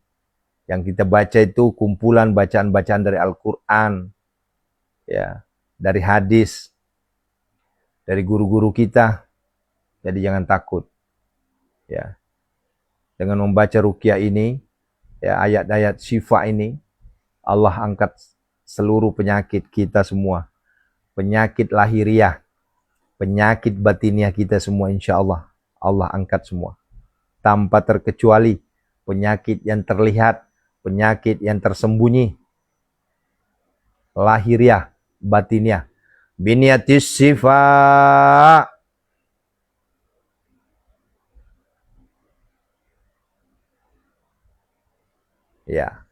Speaker 1: Yang kita baca itu kumpulan bacaan-bacaan dari Al-Quran, ya, dari hadis, dari guru-guru kita. Jadi jangan takut, ya. Dengan membaca ruqyah ini, ya, ayat-ayat syifa ini, Allah angkat seluruh penyakit kita semua, penyakit lahiriah, penyakit batiniah kita semua, insya Allah. Allah angkat semua. Tanpa terkecuali penyakit yang terlihat, penyakit yang tersembunyi. Lahiriah, batiniah. Biniatis sifa. Ya.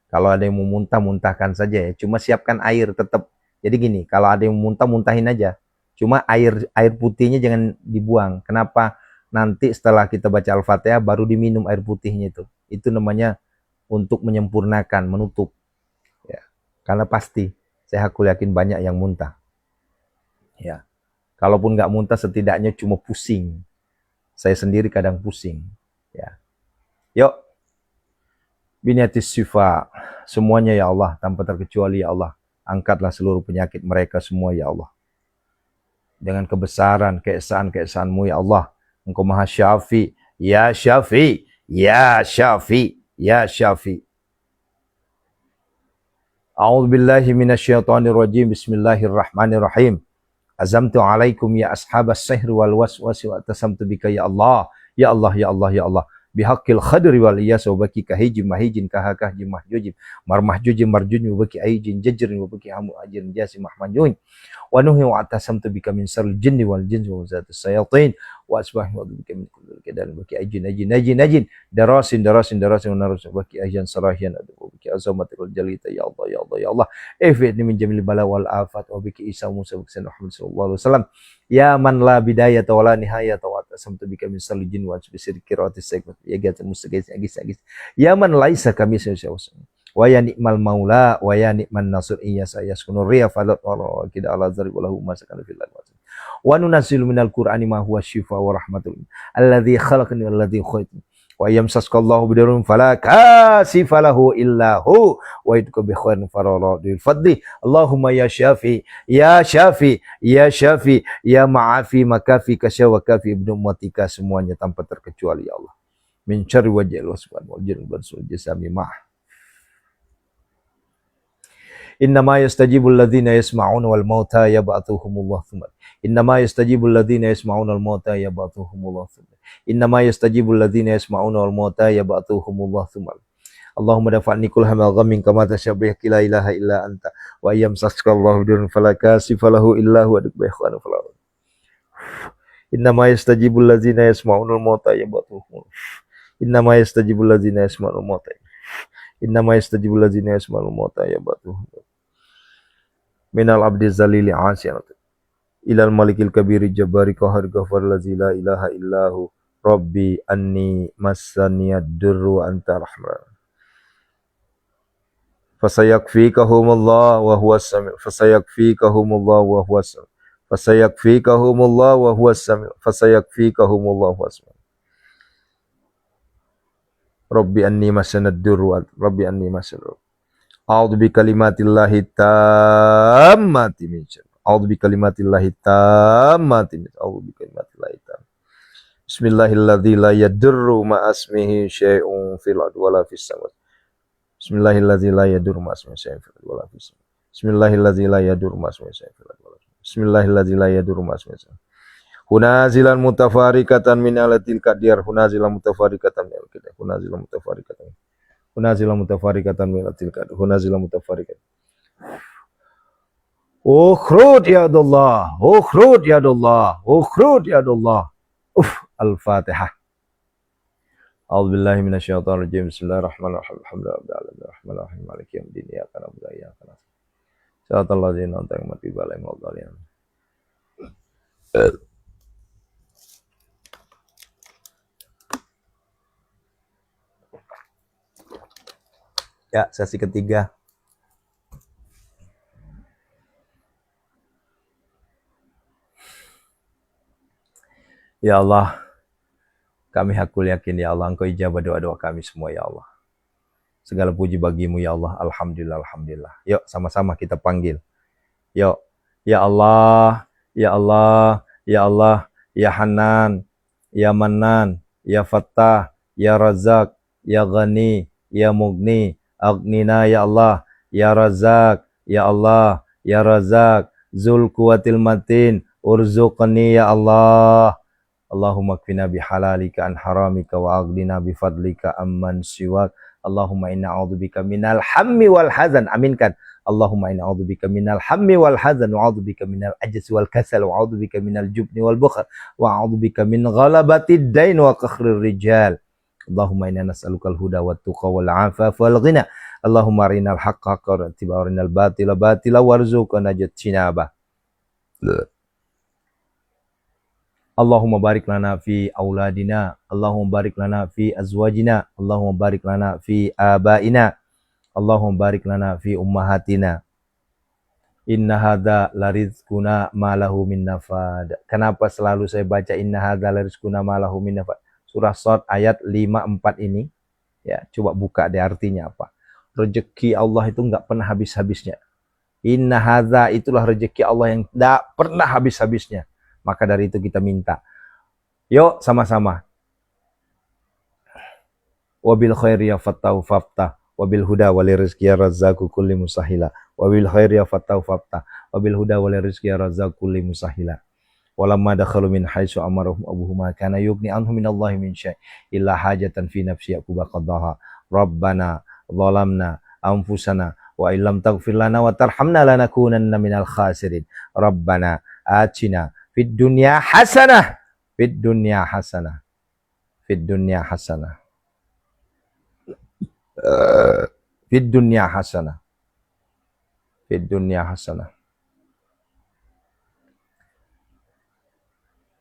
Speaker 1: Kalau ada yang mau muntah, muntahkan saja ya. Cuma siapkan air tetap. Jadi gini, kalau ada yang mau muntah, muntahin aja. Cuma air putihnya jangan dibuang. Kenapa? Nanti setelah kita baca Al-Fatihah baru diminum air putihnya itu. Itu namanya untuk menyempurnakan, menutup. Ya. Karena pasti saya yakin banyak yang muntah. Ya. Kalaupun nggak muntah setidaknya cuma pusing. Saya sendiri kadang pusing. Ya. Yuk. Biniatis syifa. Semuanya ya Allah, tanpa terkecuali ya Allah. Angkatlah seluruh penyakit mereka semua ya Allah. Dengan kebesaran, keesaan-keesaanmu ya Allah. Engkau Maha Syafi, ya Syafi, ya Syafi, ya Syafi. A'udzu billahi minasyaitonir rajim. Bismillahirrahmanirrahim. Azamtu alaikum ya ashabas sihr wal waswasi wa tasamtu bika ya Allah. Ya Allah, ya Allah, ya Allah. Bihaqqil khadri wal iyas wa baki kahijim mahijin kahakah jim mahjujim marmahjujim marjujim wa baki aijin jajrin wa baki hamu ajrin jasi mahmanjun wa nuhi wa atasamtu bika min saril jinni wal jinni wa zatis sayatin wa asbahi wa bika min kulli kadal baki ajin darasin wa narusin baki ajan sarahian wa baki azamatul jalita ya Allah ya Allah ya Allah ifidni min jamil bala wal afat wa baki isa musa baki Muhammad sallallahu alaihi wasallam ya man la bidayata wa la nihayata wa atasamtu bika min saril jinni wa bisir qiraatis sayyidat ya gata mustaqis agis ya man laisa kami sawasa wa ya ni'mal maula wa ya ni'man nasir iya sayaskunu riya falat wa kida ala zari wa lahu masakan fil ardi wa nunazzilu minal qur'ani ma huwa shifa wa rahmatul alladzi khalaqani walladzi khalaqani wa yamsaskallahu bidarun fala kasifa lahu illa hu wa yudka bi khairin faradil fadli Allahumma ya syafi ya syafi ya syafi ya ma'afi makafi kasyawa kafi ibnu ummatika semuanya tanpa terkecuali ya Allah min syarri wajhil wasfan wal jinn wal jasami ma innama yastajibul ladzina yasma'una wal mauta yab'athuhumullah thumma innama yastajibul ladzina yasma'una wal mauta yab'athuhumullah thumma innama yastajibul ladzina yasma'una wal mauta yab'athuhumullah thumma Allahumma dafa'ni kul hamal ghammin kama tashabbih la ilaha illa anta wa yamsaskallahu dirun falaka sifalahu illa huwa dukbaikhanu falahu innama yastajibul ladzina yasma'una wal mauta yab'athuhumullah innama yastajibul ladzina yasma'una wal mauta innama yastajibul ladzina yasma'una wal mauta yab'athuhumullah minal abdi zalili asyanat ilal malikil kabiri jabari qahar ghafar lazi la ilaha illahu rabbi anni massaniyad durru anta rahman fasayakfikahumullah wa huwas sami' fasayakfikahumullah wa huwas sami' fasayakfikahumullah wa huwas sami' fasayakfikahumullah wa huwas sami' rabbi anni massanad durru rabbi anni massanad a'udzu bi kalimatillahi tammati min syarri a'udzu bi kalimatillahi tammati min a'udzu bi kalimatillahi tammati bismillahilladzi la yadurru ma asmihi syai'un fil ardi wala fis samawati bismillahilladzi la yadurru ma asmihi syai'un fil ardi wala fis samawati bismillahilladzi la yadurru ma asmihi syai'un fil ardi wala fis samawati bismillahilladzi la yadurru ma asmihi syai'un hunazilan mutafarikatan min alatil qadir hunazilan mutafarikatan min alatil qadir hunazilan mutafarikatan hunazilan mutafarikatan min alatil qadir hunazilan mutafarikatan ukhrud ya Allah ukhrud ya Allah ukhrud ya Allah al-fatihah a'udzu billahi minasyaitonir rajim bismillahirrahmanirrahim alhamdulillahi rabbil alamin maliki yaumiddin iyyaka na'budu wa iyyaka nasta'in shiratal ladzina an'amta alaihim ghairil maghdubi alaihim. Ya, sesi ketiga. Ya Allah, kami hakul yakin ya Allah, Engkau ijabah doa-doa kami semua ya Allah. Segala puji bagimu ya Allah, alhamdulillah, alhamdulillah. Yuk, sama-sama kita panggil. Yuk, ya Allah, ya Allah, ya Allah, ya Hanan, ya Manan, ya Fattah, ya Razak, ya Ghani, ya Mughni, Aghnina ya Allah, ya Razak, ya Allah, ya Razak, Zul Quwatil Matin, urzuqni ya Allah. Allahumma kfina bihalalika an haramika wa aghdina bifadlika amman siwak. Allahumma inna a'udzubika minal hammi wal hazan. Aminkan. Allahumma inna a'udzubika minal hammi wal hazan wa a'udzubika minal ajzi wal kasal wa a'udzubika minal jubni wal bukhl wa a'udzubika min ghalabatid dain wa qakhrir rijal. Allahumma inna nas'alukal huda wat tuqa wal afafa wal ghina. Allahumma arinal haqqa haqqan wa arinal batila batila warzuqna ijtinabah. Allahumma barik lana fi auladina, Allahumma barik lana fi azwajina, Allahumma barik lana fi abaina, Allahumma barik lana fi ummahatina. Inna hadza larizquna ma lahu min nafad. Kenapa selalu saya baca inna hadza larizquna ma lahu min nafad? Surah Shad ayat 54 ini, ya, coba buka deh artinya apa. Rezeki Allah itu enggak pernah habis-habisnya. Inna hadza itulah rezeki Allah yang enggak pernah habis-habisnya. Maka dari itu kita minta. Yuk sama-sama. Wabil khairi ya fattahu faftah. Wabil huda wali rizki ya razzaku kulli musahila. Wabil khairi ya fattahu faftah. Wabil huda wali rizki ya razzaku kulli musahila. Walamma dakhalu min haitsu amarahum abuhuma kana yughni anhum minallahi min syai' illa hajatan fi nafsi yaquba qadaha. Rabbana zalamna anfusana wa illam taghfir lana wa tarhamna lanakunanna minal khasirin. Rabbana atina fid dunya hasanah, fid dunya hasanah, fid dunya hasanah, fid dunya hasanah, fid dunya hasanah.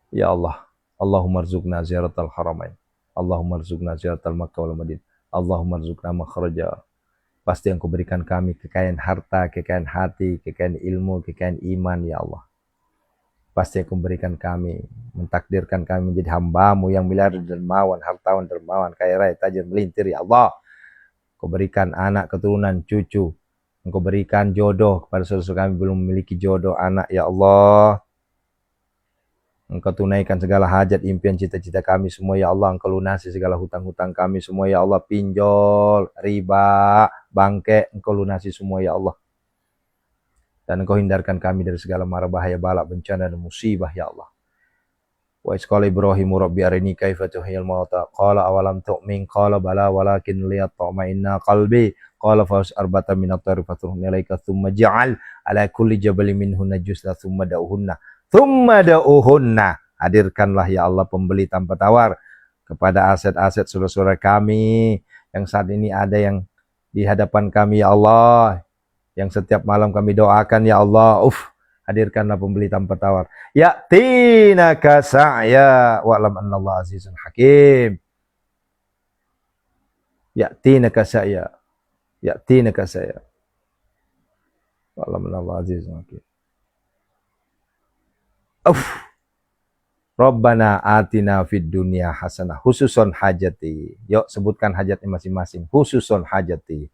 Speaker 1: Ya Allah, Allahumma rzuqna ziyaratal haramain, Allahumma rzuqna ziyaratal Makkah wal Madinah, Allahumma rzuqna makhraja. Pasti Engkau berikan kami kekayaan harta, kekayaan hati, kekayaan ilmu, kekayaan iman ya Allah. Pasti Engkau berikan kami, mentakdirkan kami menjadi hamba-Mu yang miliarder dermawan, hartawan dermawan, kaya raya, tajir melintir ya Allah. Engkau berikan anak, keturunan, cucu. Engkau berikan jodoh kepada saudara kami belum memiliki jodoh anak ya Allah. Engkau tunaikan segala hajat, impian, cita-cita kami semua ya Allah. Engkau lunasi segala hutang-hutang kami semua ya Allah. Pinjol, riba, bangke, Engkau lunasi semua ya Allah. Dan Engkau hindarkan kami dari segala mara bahaya, bala, bencana dan musibah ya Allah. Wa isqala Ibrahimu rabbi arini kaifa tuhyil mauta qala awalam tu'min qala bala walakin liyatma'inna qalbi qala fa arbata min at-tayri fatuhna ilaika thumma ja'al ala kulli jabalin minhunna juzla thumma da'uhunna. Hadirkanlah ya Allah pembeli tanpa tawar kepada aset-aset saudara-saudara kami yang saat ini ada yang di hadapan kami ya Allah, yang setiap malam kami doakan ya Allah. Hadirkanlah pembeli tanpa tawar. Ya'tinaka sa'ya wa'lam annallaha azizun hakim. Ya'tinaka sa'ya. Ya'tinaka sa'ya. Wa'lam annallaha azizun hakim. Rabbana atina fid dunya hasanah khususon hajati. Yuk sebutkan hajatnya masing-masing. Khususon hajati.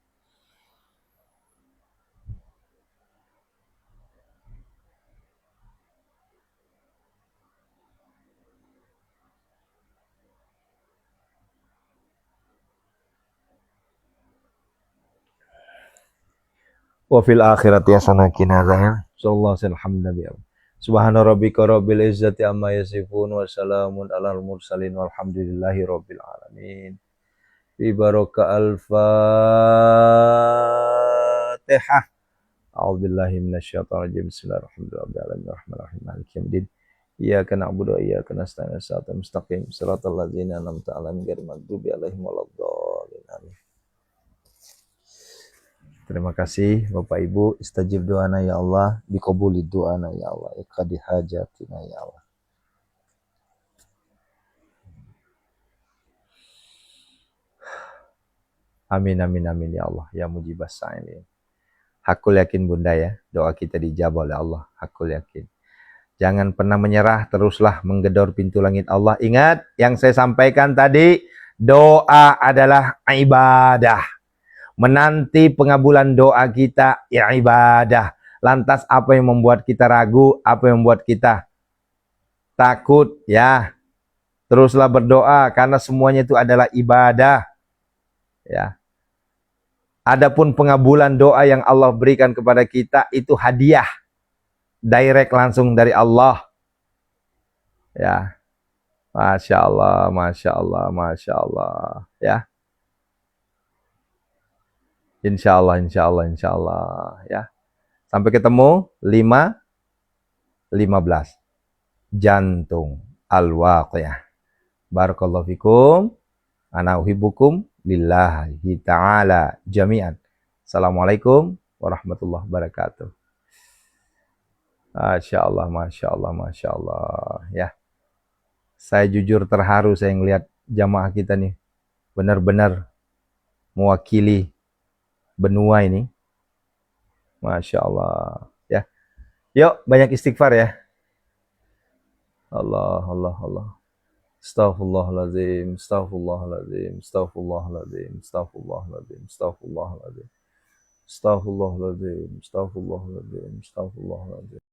Speaker 1: Wa fil akhirati hasanah qina adzabannar. Sallallahu alaihi wasallam. Subhana rabbika rabbil izzati amma yasifun wa salamun alal mursalin walhamdulillahi rabbil alamin. Bi baraka al-Fatihah. A'udzubillahi minasyaitonir rajim. Bismillahirrahmanirrahim. Maliki yaumiddin. Iyyaka na'budu wa iyyaka nasta'in. Shiratal mustaqim. Shiratal ladzina an'amta 'alaihim ghairil maghdubi 'alaihim waladdallin. Amin. Terima kasih Bapak Ibu, istajib doana ya Allah, biqabuli doana ya Allah, iqdi hajatina ya Allah. Amin amin amin ya Allah, ya mujibas sa'ilin. Hakul yakin Bunda ya, doa kita dijabah oleh Allah, hakul yakin. Jangan pernah menyerah, teruslah menggedor pintu langit Allah. Ingat yang saya sampaikan tadi, doa adalah ibadah. Menanti pengabulan doa kita ya ibadah. Lantas apa yang membuat kita ragu? Apa yang membuat kita takut? Ya, teruslah berdoa karena semuanya itu adalah ibadah. Ya. Adapun pengabulan doa yang Allah berikan kepada kita itu hadiah. Direct langsung dari Allah. Ya. Masya Allah, Masya Allah, Masya Allah. Ya. Insya Allah, insya Allah, insya Allah. Ya. Sampai ketemu 5:15. Jantung al-waqiyah. Barakallahu fikum. Ana uhibbukum lillahi ta'ala jami'an. Assalamualaikum warahmatullahi wabarakatuh. Masya Allah, Masya Allah, Masya Allah. Ya. Saya jujur terharu saya ngelihat jamaah kita nih. Benar-benar mewakili benua ini. Masya Allah. Ya. Yuk, banyak istighfar ya. Allah, Allah, Allah. Astaghfirullahaladzim, astaghfirullahaladzim, astaghfirullahaladzim, astaghfirullahaladzim, astaghfirullahaladzim, astaghfirullahaladzim, astaghfirullahaladzim, astaghfirullahaladzim.